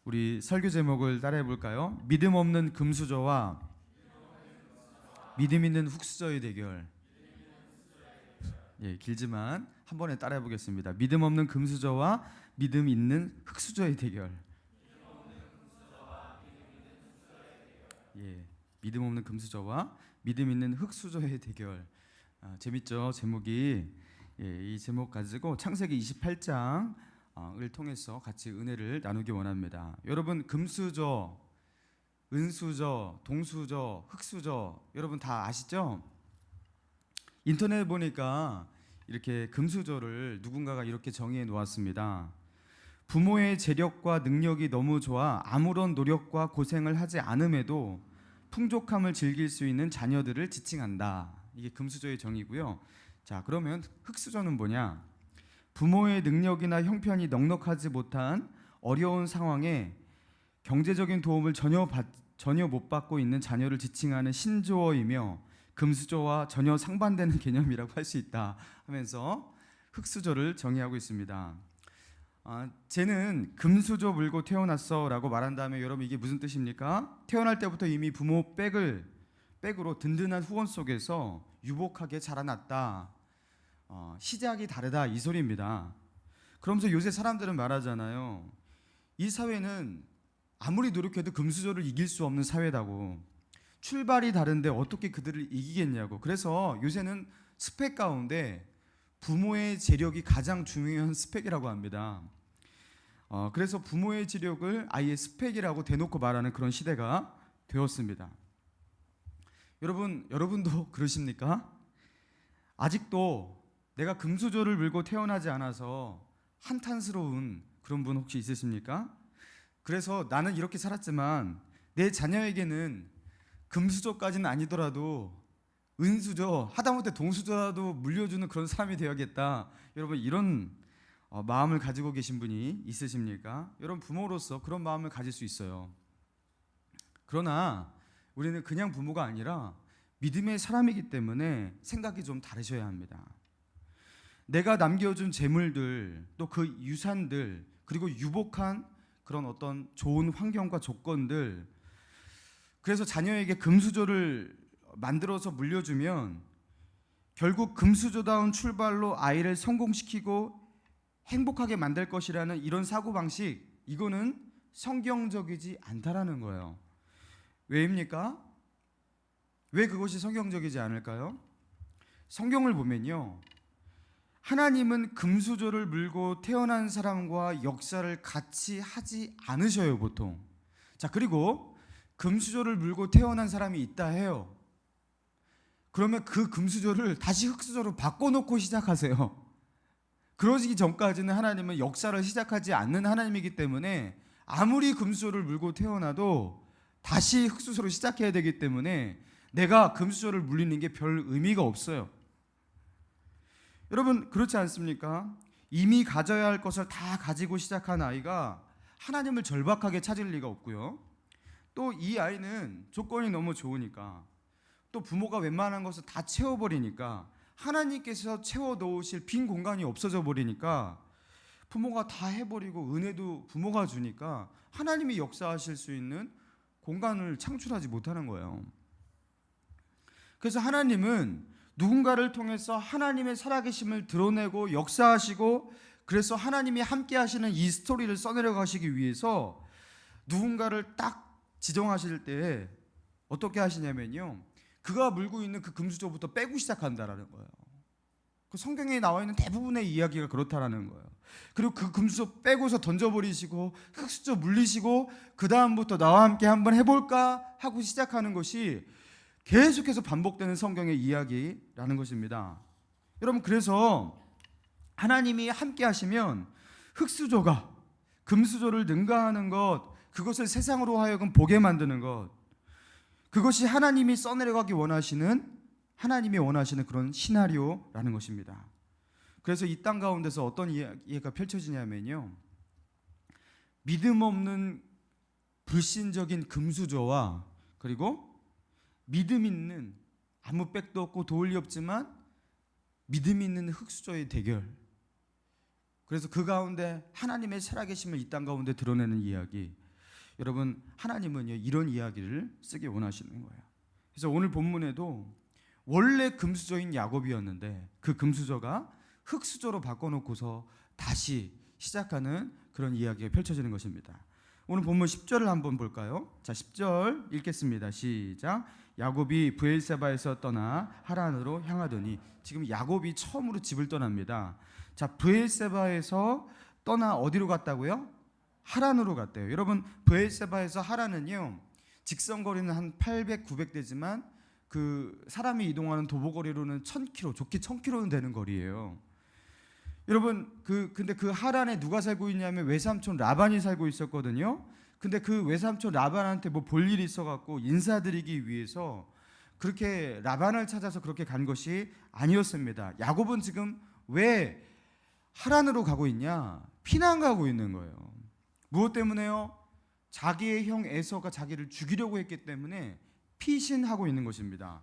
우리 설교 제목을 따라해 볼까요? 믿음 없는 금수저와 믿음 있는 흙수저의 대결. 예, 길지만 한 번에 따라해 보겠습니다. 믿음 없는 금수저와 믿음 있는 흙수저의 대결. 예, 믿음 없는 금수저와 믿음 있는 흙수저의 대결. 재밌죠? 제목이. 예, 이 제목 가지고 창세기 28장을 통해서 같이 은혜를 나누기 원합니다. 여러분, 금수저, 은수저, 동수저, 흙수저 여러분 다 아시죠? 인터넷 보니까 이렇게 금수저를 누군가가 이렇게 정의해 놓았습니다. 부모의 재력과 능력이 너무 좋아 아무런 노력과 고생을 하지 않음에도 풍족함을 즐길 수 있는 자녀들을 지칭한다. 이게 금수저의 정의고요. 자, 그러면 흙수저는 뭐냐? 부모의 능력이나 형편이 넉넉하지 못한 어려운 상황에 경제적인 도움을 전혀 못 받고 있는 자녀를 지칭하는 신조어이며 금수저와 전혀 상반되는 개념이라고 할 수 있다 하면서 흙수저를 정의하고 있습니다. 쟤는 금수저 물고 태어났어 라고 말한 다음에 여러분 이게 무슨 뜻입니까? 태어날 때부터 이미 부모 백으로 든든한 후원 속에서 유복하게 자라났다. 시작이 다르다 이 소리입니다. 그러면서 요새 사람들은 말하잖아요. 이 사회는 아무리 노력해도 금수저를 이길 수 없는 사회다고. 출발이 다른데 어떻게 그들을 이기겠냐고. 그래서 요새는 스펙 가운데 부모의 재력이 가장 중요한 스펙이라고 합니다. 그래서 부모의 재력을 아예 스펙이라고 대놓고 말하는 그런 시대가 되었습니다. 여러분도 그러십니까? 아직도 내가 금수저를 물고 태어나지 않아서 한탄스러운 그런 분 혹시 있으십니까? 그래서 나는 이렇게 살았지만 내 자녀에게는 금수저까지는 아니더라도 은수저, 하다못해 동수저라도 물려주는 그런 사람이 되어야겠다. 여러분 이런 마음을 가지고 계신 분이 있으십니까? 여러분 부모로서 그런 마음을 가질 수 있어요. 그러나 우리는 그냥 부모가 아니라 믿음의 사람이기 때문에 생각이 좀 다르셔야 합니다. 내가 남겨준 재물들, 또 그 유산들, 그리고 유복한 그런 어떤 좋은 환경과 조건들, 그래서 자녀에게 금수저를 만들어서 물려주면 결국 금수저다운 출발로 아이를 성공시키고 행복하게 만들 것이라는 이런 사고방식, 이거는 성경적이지 않다라는 거예요. 왜입니까? 왜 그것이 성경적이지 않을까요? 성경을 보면요, 하나님은 금수저를 물고 태어난 사람과 역사를 같이 하지 않으셔요, 보통. 자, 그리고 금수저를 물고 태어난 사람이 있다 해요. 그러면 그 금수저를 다시 흙수저로 바꿔놓고 시작하세요. 그러시기 전까지는 하나님은 역사를 시작하지 않는 하나님이기 때문에 아무리 금수저를 물고 태어나도 다시 흙수저로 시작해야 되기 때문에 내가 금수저를 물리는 게 별 의미가 없어요. 여러분 그렇지 않습니까? 이미 가져야 할 것을 다 가지고 시작한 아이가 하나님을 절박하게 찾을 리가 없고요. 또 이 아이는 조건이 너무 좋으니까, 또 부모가 웬만한 것을 다 채워버리니까, 하나님께서 채워 놓으실 빈 공간이 없어져 버리니까 부모가 다 해버리고 은혜도 부모가 주니까 하나님이 역사하실 수 있는 공간을 창출하지 못하는 거예요. 그래서 하나님은 누군가를 통해서 하나님의 살아계심을 드러내고 역사하시고, 그래서 하나님이 함께 하시는 이 스토리를 써내려 가시기 위해서 누군가를 딱 지정하실 때 어떻게 하시냐면요, 그가 물고 있는 그 금수저부터 빼고 시작한다라는 거예요. 그 성경에 나와 있는 대부분의 이야기가 그렇다라는 거예요. 그리고 그 금수저 빼고서 던져버리시고 흙수저 물리시고 그 다음부터 나와 함께 한번 해볼까 하고 시작하는 것이 계속해서 반복되는 성경의 이야기라는 것입니다. 여러분 그래서 하나님이 함께 하시면 흙수저가 금수저를 능가하는 것, 그것을 세상으로 하여금 보게 만드는 것, 그것이 하나님이 써내려가기 원하시는, 하나님이 원하시는 그런 시나리오라는 것입니다. 그래서 이 땅 가운데서 어떤 이야기가 펼쳐지냐면요, 믿음 없는 불신적인 금수저와 그리고 믿음 있는 아무 백도 없고 도울 리 없지만 믿음 있는 흙수저의 대결. 그래서 그 가운데 하나님의 살아계심을 이 땅 가운데 드러내는 이야기. 여러분, 하나님은요 이런 이야기를 쓰기 원하시는 거예요. 그래서 오늘 본문에도 원래 금수저인 야곱이었는데 그 금수저가 흙수저로 바꿔놓고서 다시 시작하는 그런 이야기가 펼쳐지는 것입니다. 오늘 본문 10절을 한번 볼까요? 자, 10절 읽겠습니다. 시작. 야곱이 브엘세바에서 떠나 하란으로 향하더니, 지금 야곱이 처음으로 집을 떠납니다. 자, 브엘세바에서 떠나 어디로 갔다고요? 하란으로 갔대요. 여러분, 브엘세바에서 하란은요 직선거리는 한 800, 900대지만 그 사람이 이동하는 도보거리로는 1000km, 좋게 1000km는 되는 거리예요. 여러분, 근데 그 하란에 누가 살고 있냐면 외삼촌 라반이 살고 있었거든요. 근데 그 외삼촌 라반한테 뭐 볼 일이 있어갖고 인사드리기 위해서 그렇게 라반을 찾아서 그렇게 간 것이 아니었습니다. 야곱은 지금 왜 하란으로 가고 있냐? 피난 가고 있는 거예요. 무엇 때문에요? 자기의 형 에서가 자기를 죽이려고 했기 때문에 피신하고 있는 것입니다.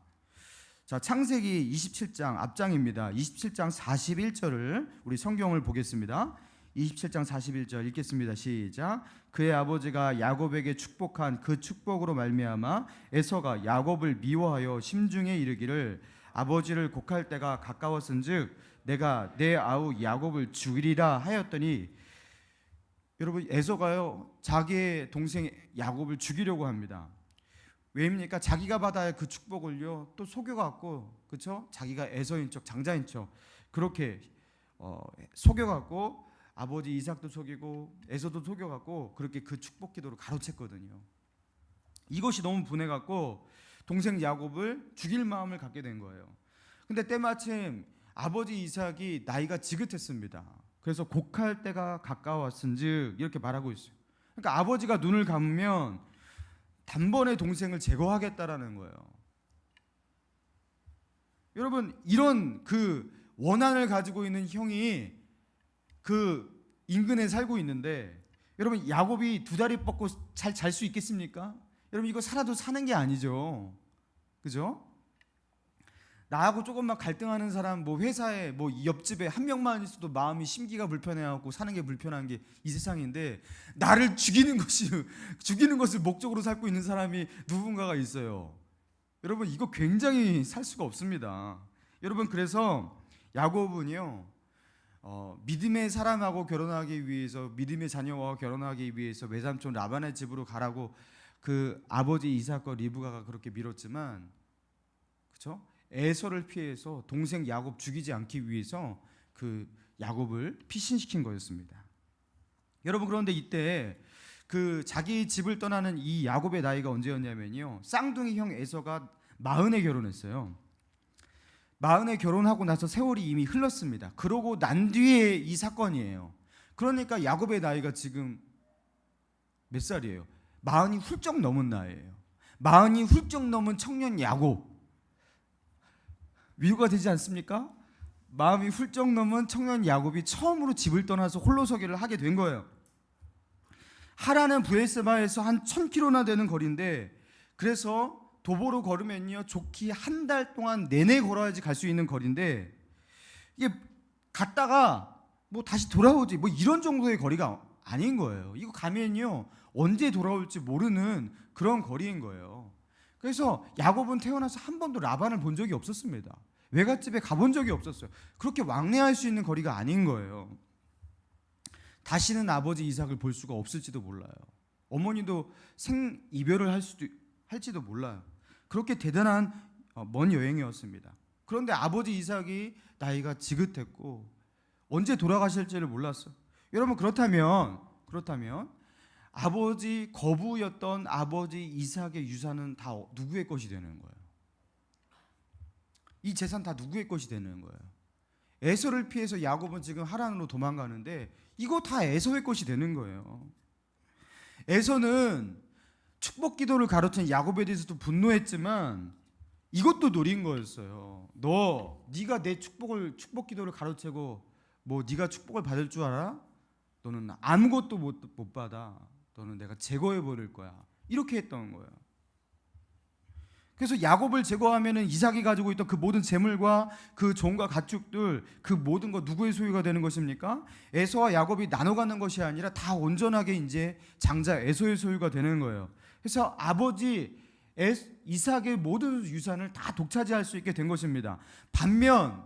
자, 창세기 27장 앞장입니다. 27장 41절을 우리 성경을 보겠습니다. 27장 41절 읽겠습니다. 시작. 그의 아버지가 야곱에게 축복한 그 축복으로 말미암아 에서가 야곱을 미워하여 심중에 이르기를 아버지를 곡할 때가 가까웠은즉 내가 내 아우 야곱을 죽이리라 하였더니, 여러분, 에서가요 자기의 동생 야곱을 죽이려고 합니다. 왜입니까? 자기가 받아야 할 그 축복을요 또 속여갖고, 그렇죠? 자기가 에서인 척, 장자인 척 그렇게 속여갖고 아버지 이삭도 속이고 에서도 속여갖고 그렇게 그 축복 기도를 가로챘거든요. 이것이 너무 분해갖고 동생 야곱을 죽일 마음을 갖게 된 거예요. 근데 때마침 아버지 이삭이 나이가 지긋했습니다. 그래서 곡할 때가 가까웠은즉 이렇게 말하고 있어요. 그러니까 아버지가 눈을 감으면 단번에 동생을 제거하겠다라는 거예요. 여러분, 이런 그 원한을 가지고 있는 형이 그 인근에 살고 있는데, 여러분, 야곱이 두 다리 뻗고 잘 잘 수 있겠습니까? 여러분, 이거 살아도 사는 게 아니죠. 그죠? 나하고 조금만 갈등하는 사람, 뭐 회사에 뭐 옆집에 한 명만 있어도 마음이 심기가 불편해하고 사는 게 불편한 게 이 세상인데, 나를 죽이는 것을 목적으로 삼고 있는 사람이 누군가가 있어요. 여러분, 이거 굉장히 살 수가 없습니다. 여러분, 그래서 야곱은요 믿음의 사람하고 결혼하기 위해서, 믿음의 자녀와 결혼하기 위해서 외삼촌 라반의 집으로 가라고 그 아버지 이삭과 리브가가 그렇게 밀었지만, 그렇죠? 에서를 피해서 동생 야곱 죽이지 않기 위해서 그 야곱을 피신시킨 거였습니다. 여러분, 그런데 이때 그 자기 집을 떠나는 이 야곱의 나이가 언제였냐면요, 쌍둥이 형 에서가 40에 결혼했어요. 40에 결혼하고 나서 세월이 이미 흘렀습니다. 그러고 난 뒤에 이 사건이에요. 그러니까 야곱의 나이가 지금 몇 살이에요? 40이 훌쩍 넘은 나이예요. 40이 훌쩍 넘은 청년 야곱, 위로가 되지 않습니까? 마음이 훌쩍 넘은 청년 야곱이 처음으로 집을 떠나서 홀로서기를 하게 된 거예요. 하란은 브엘세바에서 한 1000km나 되는 거리인데, 그래서 도보로 걸으면요 좋기 한 달 동안 내내 걸어야지 갈 수 있는 거리인데, 이게 갔다가 뭐 다시 돌아오지 뭐 이런 정도의 거리가 아닌 거예요. 이거 가면요 언제 돌아올지 모르는 그런 거리인 거예요. 그래서 야곱은 태어나서 한 번도 라반을 본 적이 없었습니다. 외갓집에 가본 적이 없었어요. 그렇게 왕래할 수 있는 거리가 아닌 거예요. 다시는 아버지 이삭을 볼 수가 없을지도 몰라요. 어머니도 생이별을 할지도 몰라요. 그렇게 대단한 먼 여행이었습니다. 그런데 아버지 이삭이 나이가 지긋했고 언제 돌아가실지를 몰랐어요. 여러분, 그렇다면 아버지 거부였던 아버지 이삭의 유산은 다 누구의 것이 되는 거예요? 이 재산 다 누구의 것이 되는 거예요? 에서를 피해서 야곱은 지금 하란으로 도망가는데 이거 다 에서의 것이 되는 거예요. 에서는 축복 기도를 가르친 야곱에 대해서도 분노했지만 이것도 노린 거였어요. 네가 내 축복 기도를 가르치고 뭐 네가 축복을 받을 줄 알아? 너는 아무것도 못 받아. 너는 내가 제거해 버릴 거야. 이렇게 했던 거예요. 그래서 야곱을 제거하면은 이삭이 가지고 있던 그 모든 재물과 그 종과 가축들, 그 모든 거 누구의 소유가 되는 것입니까? 에서와 야곱이 나눠 갖는 것이 아니라 다 온전하게 이제 장자 에서의 소유가 되는 거예요. 그래서 아버지 이삭의 모든 유산을 다 독차지할 수 있게 된 것입니다. 반면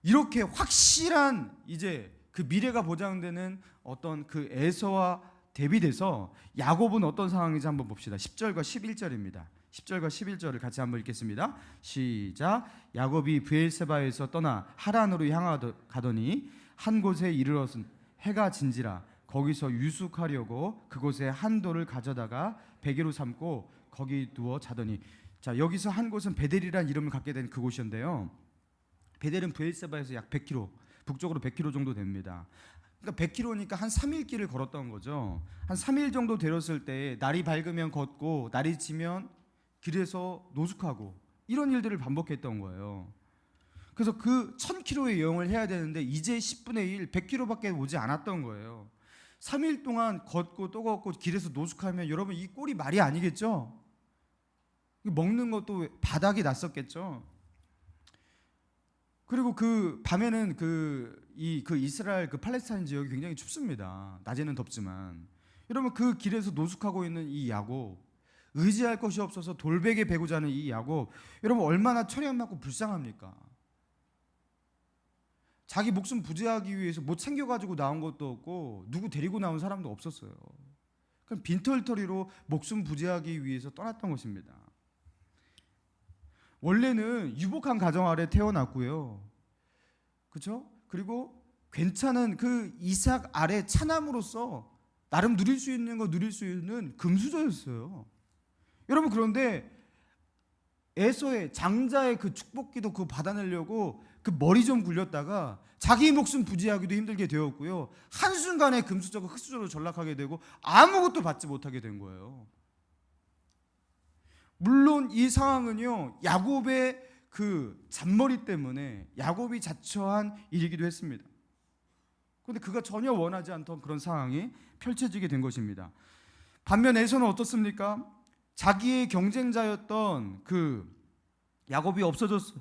이렇게 확실한 이제 그 미래가 보장되는 어떤 그 에서와 대비돼서 야곱은 어떤 상황인지 한번 봅시다. 10절과 11절입니다. 10절과 11절을 같이 한번 읽겠습니다. 시작. 야곱이 브엘세바에서 떠나 하란으로 향하더니 한 곳에 이르러서 해가 진지라 거기서 유숙하려고 그곳에 한 돌을 가져다가 베개로 삼고 거기 누워 자더니. 자, 여기서 한 곳은 베델이라는 이름을 갖게 된 그곳인데요. 베델은 브엘세바에서 약 100km, 북쪽으로 100km 정도 됩니다. 그러니까 100km니까 한 3일 길을 걸었던 거죠. 한 3일 정도 되었을 때 날이 밝으면 걷고 날이 지면 길에서 노숙하고 이런 일들을 반복했던 거예요. 그래서 그 1000km의 여행을 해야 되는데 이제 10분의 1, 100km밖에 오지 않았던 거예요. 3일 동안 걷고 또 걷고 길에서 노숙하면 여러분 이 꼴이 말이 아니겠죠? 먹는 것도 바닥이 났었겠죠. 그리고 그 밤에는 그 이스라엘 그 팔레스타인 지역이 굉장히 춥습니다. 낮에는 덥지만 여러분 그 길에서 노숙하고 있는 이 야곱, 의지할 것이 없어서 돌베개 베고 자는 이 야곱, 여러분 얼마나 천연맞고 불쌍합니까? 자기 목숨 부지하기 위해서 뭐 챙겨가지고 나온 것도 없고 누구 데리고 나온 사람도 없었어요. 그럼 빈털터리로 목숨 부지하기 위해서 떠났던 것입니다. 원래는 유복한 가정 아래 태어났고요, 그렇죠? 그리고 괜찮은 그 이삭 아래 차남으로서 나름 누릴 수 있는 거 누릴 수 있는 금수저였어요. 여러분 그런데 에서의 장자의 그 축복기도 그거 받아내려고 그 머리 좀 굴렸다가 자기 목숨 부지하기도 힘들게 되었고요. 한순간에 금수저가 흙수저로 전락하게 되고 아무것도 받지 못하게 된 거예요. 물론 이 상황은요, 야곱의 그 잔머리 때문에 야곱이 자처한 일이기도 했습니다. 그런데 그가 전혀 원하지 않던 그런 상황이 펼쳐지게 된 것입니다. 반면 에서는 어떻습니까? 자기의 경쟁자였던 그 야곱이 없어졌어.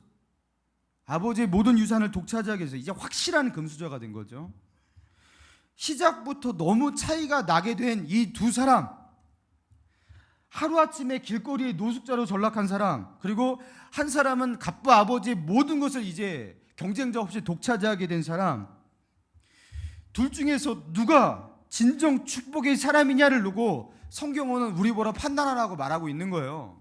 아버지의 모든 유산을 독차지하게 해서 이제 확실한 금수저가 된 거죠. 시작부터 너무 차이가 나게 된 이 두 사람, 하루아침에 길거리에 노숙자로 전락한 사람, 그리고 한 사람은 갑부 아버지의 모든 것을 이제 경쟁자 없이 독차지하게 된 사람, 둘 중에서 누가 진정 축복의 사람이냐를 두고 성경은 우리 보라 판단하라고 말하고 있는 거예요.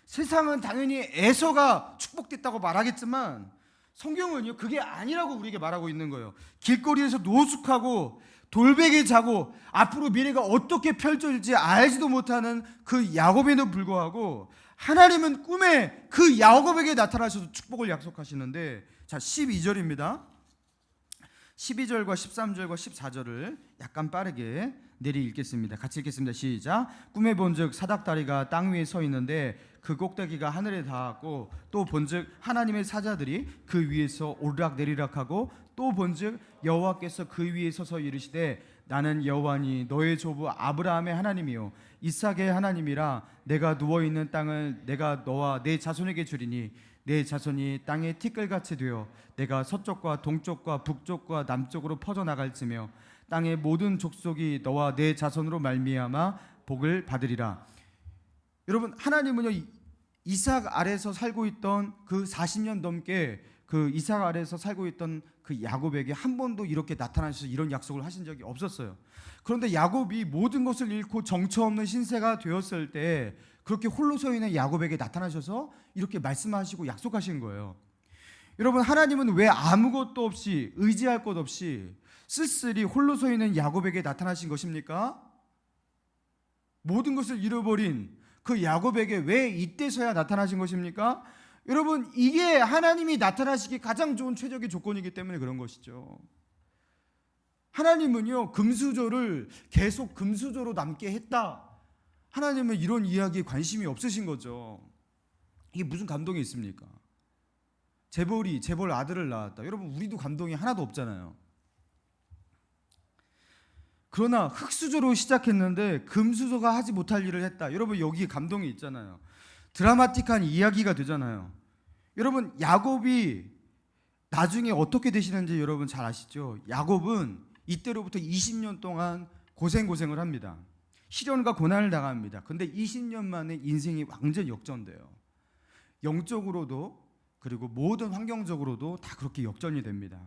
세상은 당연히 에서가 축복됐다고 말하겠지만 성경은요, 그게 아니라고 우리에게 말하고 있는 거예요. 길거리에서 노숙하고 돌베개 자고 앞으로 미래가 어떻게 펼쳐질지 알지도 못하는 그 야곱에도 불구하고 하나님은 꿈에 그 야곱에게 나타나셔서 축복을 약속하시는데, 자 12절입니다. 12절과 13절과 14절을 약간 빠르게 내리 읽겠습니다. 같이 읽겠습니다. 시작. 꿈에 본즉 사닥다리가 땅 위에 서 있는데 그 꼭대기가 하늘에 닿았고, 또 본즉 하나님의 사자들이 그 위에서 오르락 내리락하고, 또 본즉 여호와께서 그 위에 서서 이르시되 나는 여호와니 너의 조부 아브라함의 하나님이요 이삭의 하나님이라. 내가 누워있는 땅을 내가 너와 내 자손에게 주리니 내 자손이 땅의 티끌같이 되어 내가 서쪽과 동쪽과 북쪽과 남쪽으로 퍼져나갈지며 땅의 모든 족속이 너와 내 자손으로 말미암아 복을 받으리라. 여러분 하나님은요, 이삭 아래서 살고 있던 그 40년 넘게 그 이삭 아래서 살고 있던 그 야곱에게 한 번도 이렇게 나타나셔서 이런 약속을 하신 적이 없었어요. 그런데 야곱이 모든 것을 잃고 정처 없는 신세가 되었을 때 그렇게 홀로 서 있는 야곱에게 나타나셔서 이렇게 말씀하시고 약속하신 거예요. 여러분 하나님은 왜 아무것도 없이 의지할 것 없이 쓸쓸히 홀로 서 있는 야곱에게 나타나신 것입니까? 모든 것을 잃어버린 그 야곱에게 왜 이때서야 나타나신 것입니까? 여러분 이게 하나님이 나타나시기 가장 좋은 최적의 조건이기 때문에 그런 것이죠. 하나님은요, 금수저를 계속 금수저로 남게 했다, 하나님은 이런 이야기에 관심이 없으신 거죠. 이게 무슨 감동이 있습니까? 재벌 아들을 낳았다. 여러분 우리도 감동이 하나도 없잖아요. 그러나 흙수저로 시작했는데 금수저가 하지 못할 일을 했다. 여러분 여기에 감동이 있잖아요. 드라마틱한 이야기가 되잖아요. 여러분, 야곱이 나중에 어떻게 되시는지 여러분 잘 아시죠? 야곱은 이때로부터 20년 동안 고생을 합니다. 시련과 고난을 당합니다. 근데 20년 만에 인생이 완전히 역전돼요. 영적으로도 그리고 모든 환경적으로도 다 그렇게 역전이 됩니다.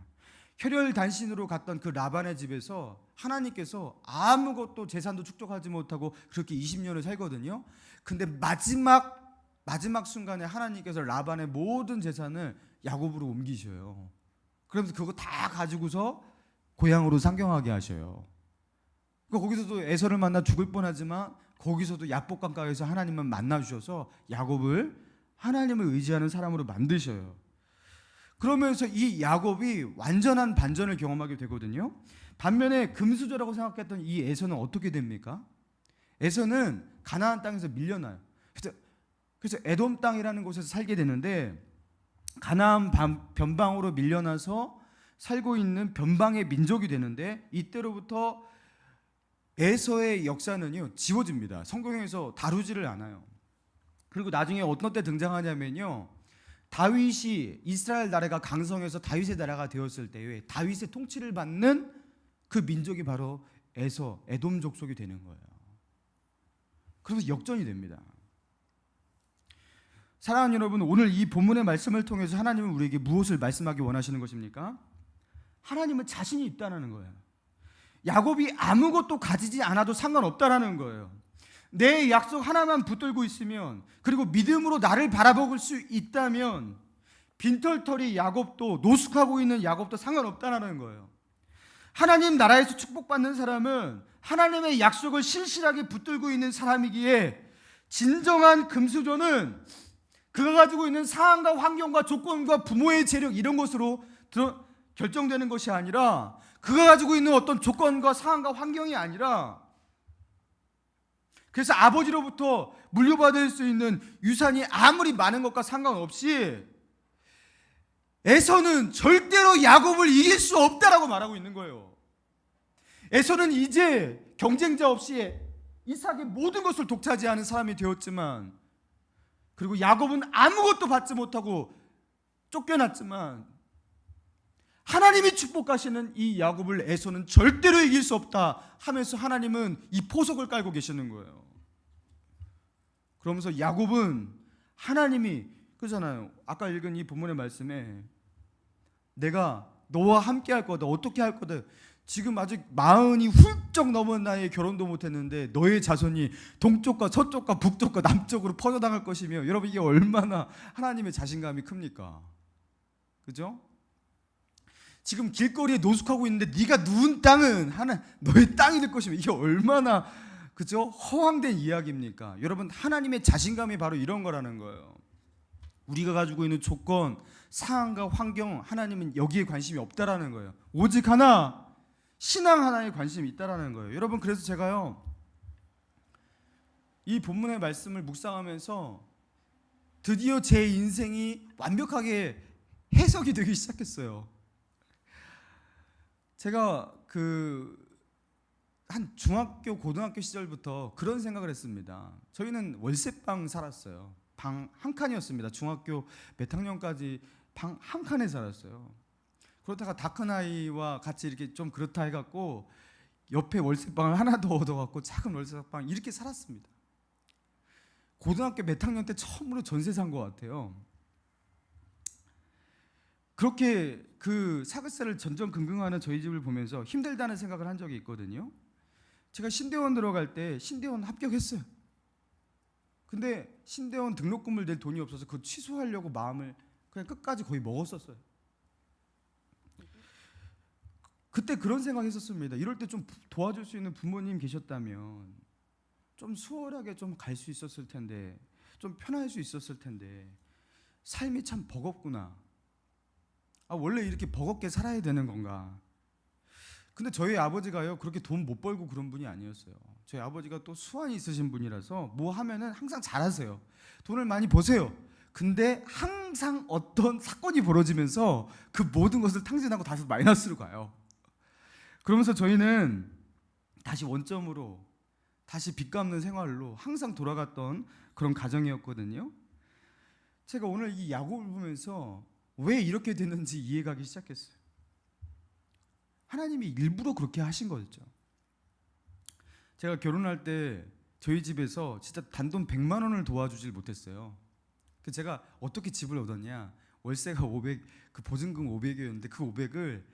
혈혈단신으로 갔던 그 라반의 집에서 하나님께서 아무것도 재산도 축적하지 못하고 그렇게 20년을 살거든요. 근데 마지막 순간에 하나님께서 라반의 모든 재산을 야곱으로 옮기셔요. 그러면서 그거 다 가지고서 고향으로 상경하게 하셔요. 거기서도 에서를 만나 죽을 뻔하지만 거기서도 야복강가에서 하나님만 만나주셔서 야곱을 하나님을 의지하는 사람으로 만드셔요. 그러면서 이 야곱이 완전한 반전을 경험하게 되거든요. 반면에 금수저라고 생각했던 이 에서는 어떻게 됩니까? 에서는 가나안 땅에서 밀려나요. 그래서 에돔 땅이라는 곳에서 살게 되는데 가나안 변방으로 밀려나서 살고 있는 변방의 민족이 되는데 이때로부터 에서의 역사는요 지워집니다. 성경에서 다루지를 않아요. 그리고 나중에 어떤 때 등장하냐면요, 다윗이 이스라엘 나라가 강성해서 다윗의 나라가 되었을 때에 다윗의 통치를 받는 그 민족이 바로 에서, 에돔 족속이 되는 거예요. 그래서 역전이 됩니다. 사랑하는 여러분, 오늘 이 본문의 말씀을 통해서 하나님은 우리에게 무엇을 말씀하기 원하시는 것입니까? 하나님은 자신이 있다는 거예요. 야곱이 아무것도 가지지 않아도 상관없다라는 거예요. 내 약속 하나만 붙들고 있으면, 그리고 믿음으로 나를 바라볼 수 있다면 빈털터리 야곱도, 노숙하고 있는 야곱도 상관없다라는 거예요. 하나님 나라에서 축복받는 사람은 하나님의 약속을 신실하게 붙들고 있는 사람이기에 진정한 금수저는 그가 가지고 있는 상황과 환경과 조건과 부모의 재력 이런 것으로 결정되는 것이 아니라, 그가 가지고 있는 어떤 조건과 상황과 환경이 아니라, 그래서 아버지로부터 물려받을 수 있는 유산이 아무리 많은 것과 상관없이 에서는 절대로 야곱을 이길 수 없다라고 말하고 있는 거예요. 에서는 이제 경쟁자 없이 이삭의 모든 것을 독차지하는 사람이 되었지만, 그리고 야곱은 아무것도 받지 못하고 쫓겨났지만 하나님이 축복하시는 이 야곱을 에서는 절대로 이길 수 없다 하면서 하나님은 이 포석을 깔고 계시는 거예요. 그러면서 야곱은 하나님이 그러잖아요. 아까 읽은 이 본문의 말씀에 내가 너와 함께 할 거다. 어떻게 할 거다. 지금 아직 40이 훌쩍 넘은 나이에 결혼도 못했는데 너의 자손이 동쪽과 서쪽과 북쪽과 남쪽으로 퍼져나갈 것이며, 여러분 이게 얼마나 하나님의 자신감이 큽니까? 그죠? 지금 길거리에 노숙하고 있는데 네가 누운 땅은 하나 너의 땅이 될 것이며, 이게 얼마나 그죠? 허황된 이야기입니까? 여러분, 하나님의 자신감이 바로 이런 거라는 거예요. 우리가 가지고 있는 조건, 상황과 환경, 하나님은 여기에 관심이 없다라는 거예요. 오직 하나, 신앙 하나에 관심이 있다라는 거예요. 여러분, 그래서 제가요 이 본문의 말씀을 묵상하면서 드디어 제 인생이 완벽하게 해석이 되기 시작했어요. 제가 한 중학교, 고등학교 시절부터 그런 생각을 했습니다. 저희는 월세방 살았어요. 방 한 칸이었습니다. 중학교 몇 학년까지 방 한 칸에 살았어요. 그러다가 다 큰 아이와 같이 이렇게 좀 그렇다 해갖고 옆에 월세방을 하나 더 얻어갖고 작은 월세방 이렇게 살았습니다. 고등학교 몇 학년 때 처음으로 전세 산 것 같아요. 그렇게 그 사극세를 전전긍긍하는 저희 집을 보면서 힘들다는 생각을 한 적이 있거든요. 제가 신대원 들어갈 때 신대원 합격했어요. 근데 신대원 등록금을 낼 돈이 없어서 그거 취소하려고 마음을 그냥 끝까지 거의 먹었었어요. 그때 그런 생각했었습니다. 이럴 때 좀 도와줄 수 있는 부모님 계셨다면 좀 수월하게 좀 갈 수 있었을 텐데, 좀 편할 수 있었을 텐데, 삶이 참 버겁구나. 원래 이렇게 버겁게 살아야 되는 건가. 근데 저희 아버지가요 그렇게 돈 못 벌고 그런 분이 아니었어요. 저희 아버지가 또 수완이 있으신 분이라서 뭐 하면은 항상 잘하세요. 돈을 많이 버세요. 근데 항상 어떤 사건이 벌어지면서 그 모든 것을 탕진하고 다시 마이너스로 가요. 그러면서 저희는 다시 원점으로, 다시 빚 갚는 생활로 항상 돌아갔던 그런 가정이었거든요. 제가 오늘 이 야곱을 보면서 왜 이렇게 됐는지 이해가기 시작했어요. 하나님이 일부러 그렇게 하신 거였죠. 제가 결혼할 때 저희 집에서 진짜 단돈 100만 원을 도와주질 못했어요. 그래서 제가 어떻게 집을 얻었냐? 월세가 500, 그 보증금 500이었는데 그 500을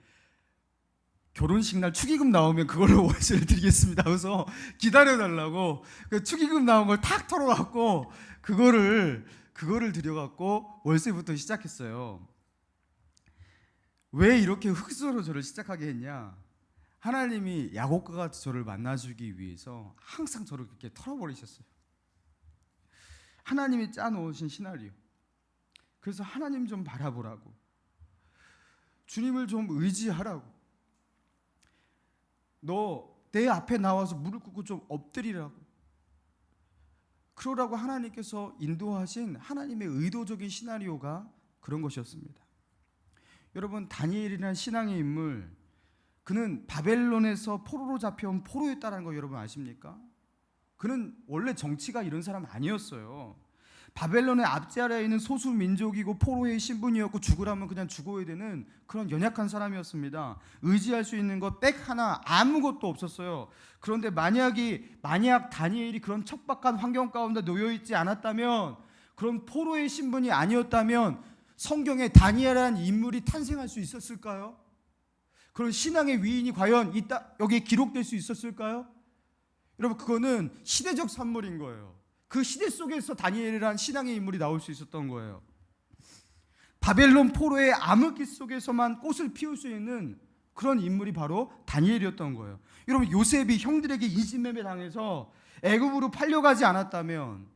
결혼식 날 축의금 나오면 그걸로 월세를 드리겠습니다. 그래서 기다려달라고 그 축의금 나온 걸 탁 털어갖고 그거를 드려갖고 월세부터 시작했어요. 왜 이렇게 흑수저로 저를 시작하게 했냐? 하나님이 야곱과 같이 저를 만나주기 위해서 항상 저를 그렇게 털어버리셨어요. 하나님이 짜놓으신 시나리오. 그래서 하나님 좀 바라보라고, 주님을 좀 의지하라고, 너 내 앞에 나와서 무릎 꿇고 좀 엎드리라고, 그러라고 하나님께서 인도하신 하나님의 의도적인 시나리오가 그런 것이었습니다. 여러분, 다니엘이라는 신앙의 인물, 그는 바벨론에서 포로로 잡혀온 포로였다는 거 여러분 아십니까? 그는 원래 정치가 이런 사람 아니었어요. 바벨론의 앞자리에 있는 소수 민족이고 포로의 신분이었고 죽으라면 그냥 죽어야 되는 그런 연약한 사람이었습니다. 의지할 수 있는 것 백 하나 아무것도 없었어요. 그런데 만약 다니엘이 그런 척박한 환경 가운데 놓여 있지 않았다면, 그런 포로의 신분이 아니었다면 성경에 다니엘이라는 인물이 탄생할 수 있었을까요? 그런 신앙의 위인이 과연 여기에 기록될 수 있었을까요? 여러분, 그거는 시대적 산물인 거예요. 그 시대 속에서 다니엘이라는 신앙의 인물이 나올 수 있었던 거예요. 바벨론 포로의 암흑기 속에서만 꽃을 피울 수 있는 그런 인물이 바로 다니엘이었던 거예요. 여러분, 요셉이 형들에게 인신매매 당해서 애굽으로 팔려가지 않았다면,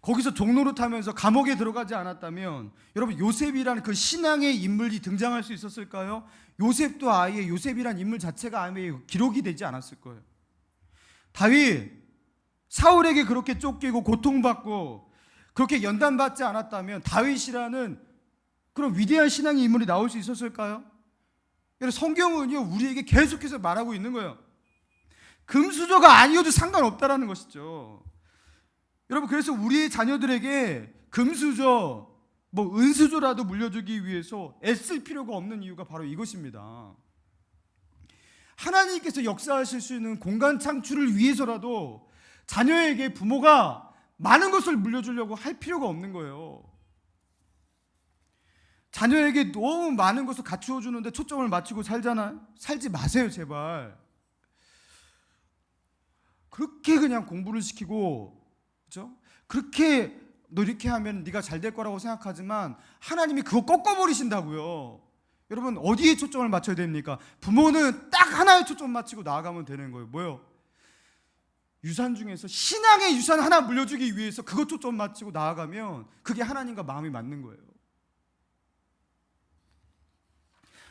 거기서 종노릇하면서 감옥에 들어가지 않았다면, 여러분, 요셉이라는 그 신앙의 인물이 등장할 수 있었을까요? 요셉도 아예 요셉이라는 인물 자체가 아예 기록이 되지 않았을 거예요. 다윗, 사울에게 그렇게 쫓기고 고통받고 그렇게 연단받지 않았다면 다윗이라는 그런 위대한 신앙의 인물이 나올 수 있었을까요? 여러분, 성경은요 우리에게 계속해서 말하고 있는 거예요. 금수저가 아니어도 상관없다라는 것이죠. 여러분, 그래서 우리의 자녀들에게 금수저, 은수저라도 물려주기 위해서 애쓸 필요가 없는 이유가 바로 이것입니다. 하나님께서 역사하실 수 있는 공간 창출을 위해서라도 자녀에게 부모가 많은 것을 물려주려고 할 필요가 없는 거예요. 자녀에게 너무 많은 것을 갖추어 주는데 초점을 맞추고 살잖아요. 살지 마세요, 제발. 그렇게 그냥 공부를 시키고, 그렇죠? 그렇게 너 이렇게 하면 네가 잘 될 거라고 생각하지만 하나님이 그거 꺾어버리신다고요. 여러분, 어디에 초점을 맞춰야 됩니까? 부모는 딱 하나에 초점 맞추고 나아가면 되는 거예요. 뭐요? 유산 중에서 신앙의 유산 하나 물려주기 위해서 그것 초점 맞추고 나아가면 그게 하나님과 마음이 맞는 거예요.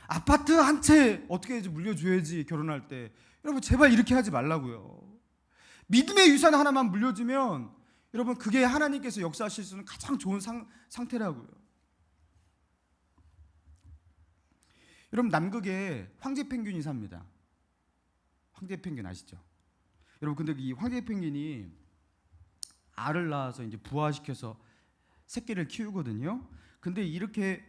아파트 한 채 어떻게 물려줘야지 결혼할 때, 여러분 제발 이렇게 하지 말라고요. 믿음의 유산 하나만 물려주면 여러분 그게 하나님께서 역사하실 수 있는 가장 좋은 상태라고요. 여러분, 남극에 황제 펭귄이 삽니다. 황제 펭귄 아시죠? 여러분, 근데 이 황제 펭귄이 알을 낳아서 이제 부화시켜서 새끼를 키우거든요. 근데 이렇게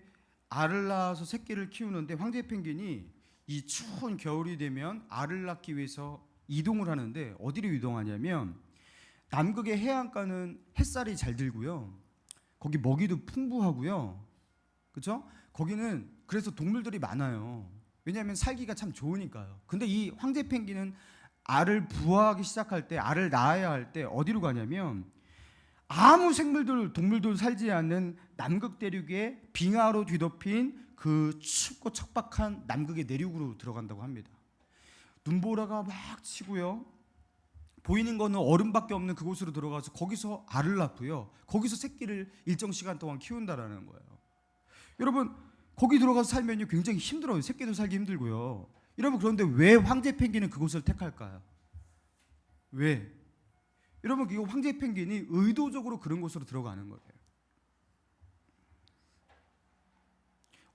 알을 낳아서 새끼를 키우는데 황제 펭귄이 이 추운 겨울이 되면 알을 낳기 위해서 이동을 하는데, 어디로 이동하냐면 남극의 해안가는 햇살이 잘 들고요, 거기 먹이도 풍부하고요, 그렇죠? 거기는 그래서 동물들이 많아요. 왜냐하면 살기가 참 좋으니까요. 근데 이 황제 펭귄은 알을 부화하기 시작할 때, 알을 낳아야 할 때 어디로 가냐면 아무 동물들 살지 않는 남극 대륙의 빙하로 뒤덮인 그 춥고 척박한 남극의 내륙으로 들어간다고 합니다. 눈보라가 막 치고요, 보이는 거는 얼음밖에 없는 그곳으로 들어가서 거기서 알을 낳고요, 거기서 새끼를 일정 시간 동안 키운다라는 거예요. 여러분, 거기 들어가서 살면요 굉장히 힘들어요. 새끼도 살기 힘들고요. 여러분, 그런데 왜 황제 펭귄은 그곳을 택할까요? 왜? 여러분, 이 황제 펭귄이 의도적으로 그런 곳으로 들어가는 거예요.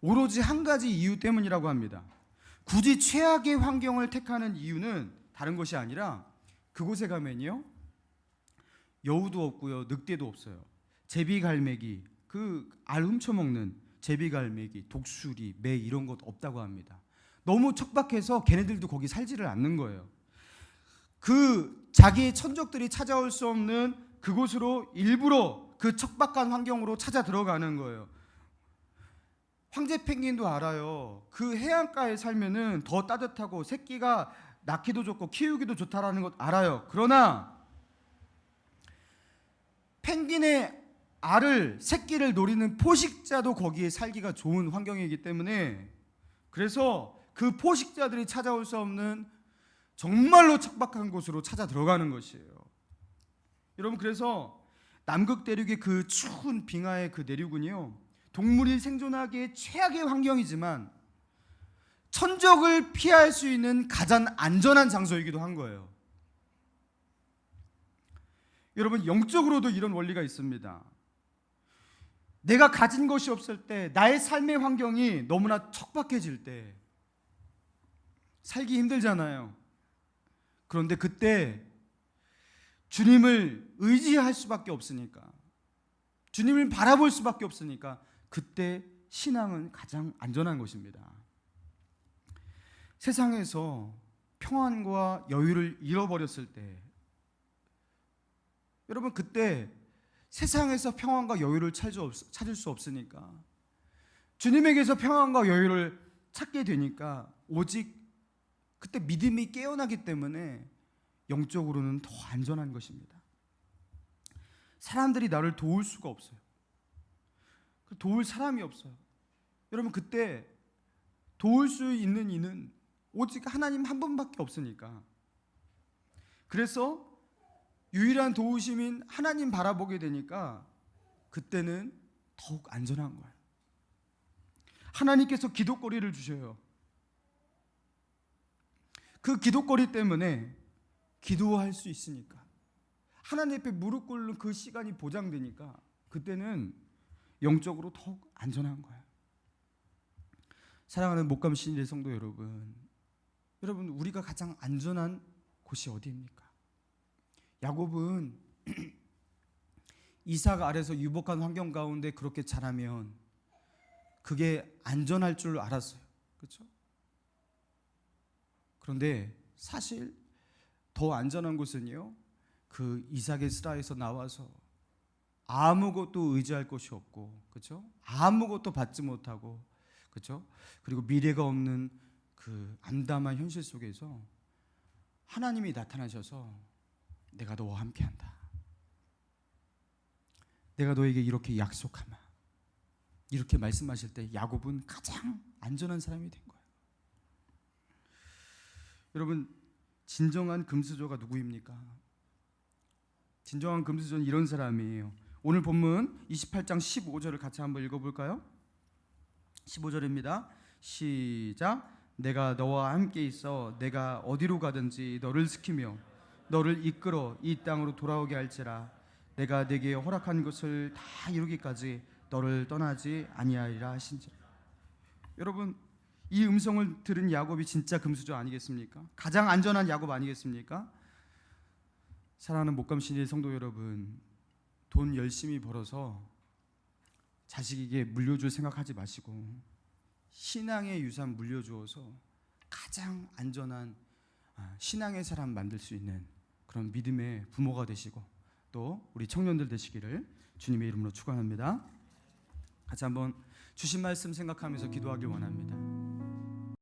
오로지 한 가지 이유 때문이라고 합니다. 굳이 최악의 환경을 택하는 이유는 다른 것이 아니라 그곳에 가면요 여우도 없고요, 늑대도 없어요. 제비갈매기, 그 알 훔쳐먹는 제비갈매기, 독수리, 매 이런 것 없다고 합니다. 너무 척박해서 걔네들도 거기 살지를 않는 거예요. 그 자기의 천적들이 찾아올 수 없는 그곳으로 일부러 그 척박한 환경으로 찾아 들어가는 거예요. 황제 펭귄도 알아요. 그 해안가에 살면은 더 따뜻하고 새끼가 낳기도 좋고 키우기도 좋다라는 것 알아요. 그러나 펭귄의 알을, 새끼를 노리는 포식자도 거기에 살기가 좋은 환경이기 때문에, 그래서 그 포식자들이 찾아올 수 없는 정말로 척박한 곳으로 찾아 들어가는 것이에요. 여러분, 그래서 남극 대륙의 그 추운 빙하의 그 내륙은요, 동물이 생존하기에 최악의 환경이지만 천적을 피할 수 있는 가장 안전한 장소이기도 한 거예요. 여러분, 영적으로도 이런 원리가 있습니다. 내가 가진 것이 없을 때, 나의 삶의 환경이 너무나 척박해질 때 살기 힘들잖아요. 그런데 그때 주님을 의지할 수밖에 없으니까, 주님을 바라볼 수밖에 없으니까 그때 신앙은 가장 안전한 것입니다. 세상에서 평안과 여유를 잃어버렸을 때, 여러분, 그때 세상에서 평안과 여유를 찾을 수 없으니까 주님에게서 평안과 여유를 찾게 되니까 오직 그때 믿음이 깨어나기 때문에 영적으로는 더 안전한 것입니다. 사람들이 나를 도울 수가 없어요. 도울 사람이 없어요. 여러분, 그때 도울 수 있는 이는 오직 하나님 한 분밖에 없으니까, 그래서 유일한 도우심인 하나님 바라보게 되니까 그때는 더욱 안전한 거예요. 하나님께서 기도거리를 주셔요. 그 기도거리 때문에 기도할 수 있으니까, 하나님 앞에 무릎 꿇는 그 시간이 보장되니까 그때는 영적으로 더욱 안전한 거예요. 사랑하는 목감 신일의 성도 여러분, 우리가 가장 안전한 곳이 어디입니까? 야곱은 이삭 아래서 유복한 환경 가운데 그렇게 자라면 그게 안전할 줄 알았어요. 그렇죠? 그런데 사실 더 안전한 곳은요, 그 이삭의 스라에서 나와서 아무것도 의지할 것이 없고, 그렇죠? 아무것도 받지 못하고, 그렇죠? 그리고 미래가 없는 그 암담한 현실 속에서 하나님이 나타나셔서 내가 너와 함께한다, 내가 너에게 이렇게 약속하마, 이렇게 말씀하실 때 야곱은 가장 안전한 사람이 된 거예요. 여러분, 진정한 금수저가 누구입니까? 진정한 금수저는 이런 사람이에요. 오늘 본문 28장 15절을 같이 한번 읽어볼까요? 15절입니다. 시작. 내가 너와 함께 있어 내가 어디로 가든지 너를 지키며 너를 이끌어 이 땅으로 돌아오게 할지라. 내가 네게 허락한 것을 다 이루기까지 너를 떠나지 아니하리라 하신지라. 여러분, 이 음성을 들은 야곱이 진짜 금수저 아니겠습니까? 가장 안전한 야곱 아니겠습니까? 사랑하는 목감신의 성도 여러분, 돈 열심히 벌어서 자식에게 물려줄 생각하지 마시고 신앙의 유산 물려주어서 가장 안전한 신앙의 사람 만들 수 있는 그런 믿음의 부모가 되시고 또 우리 청년들 되시기를 주님의 이름으로 축원합니다. 같이 한번 주신 말씀 생각하면서 기도하길 원합니다.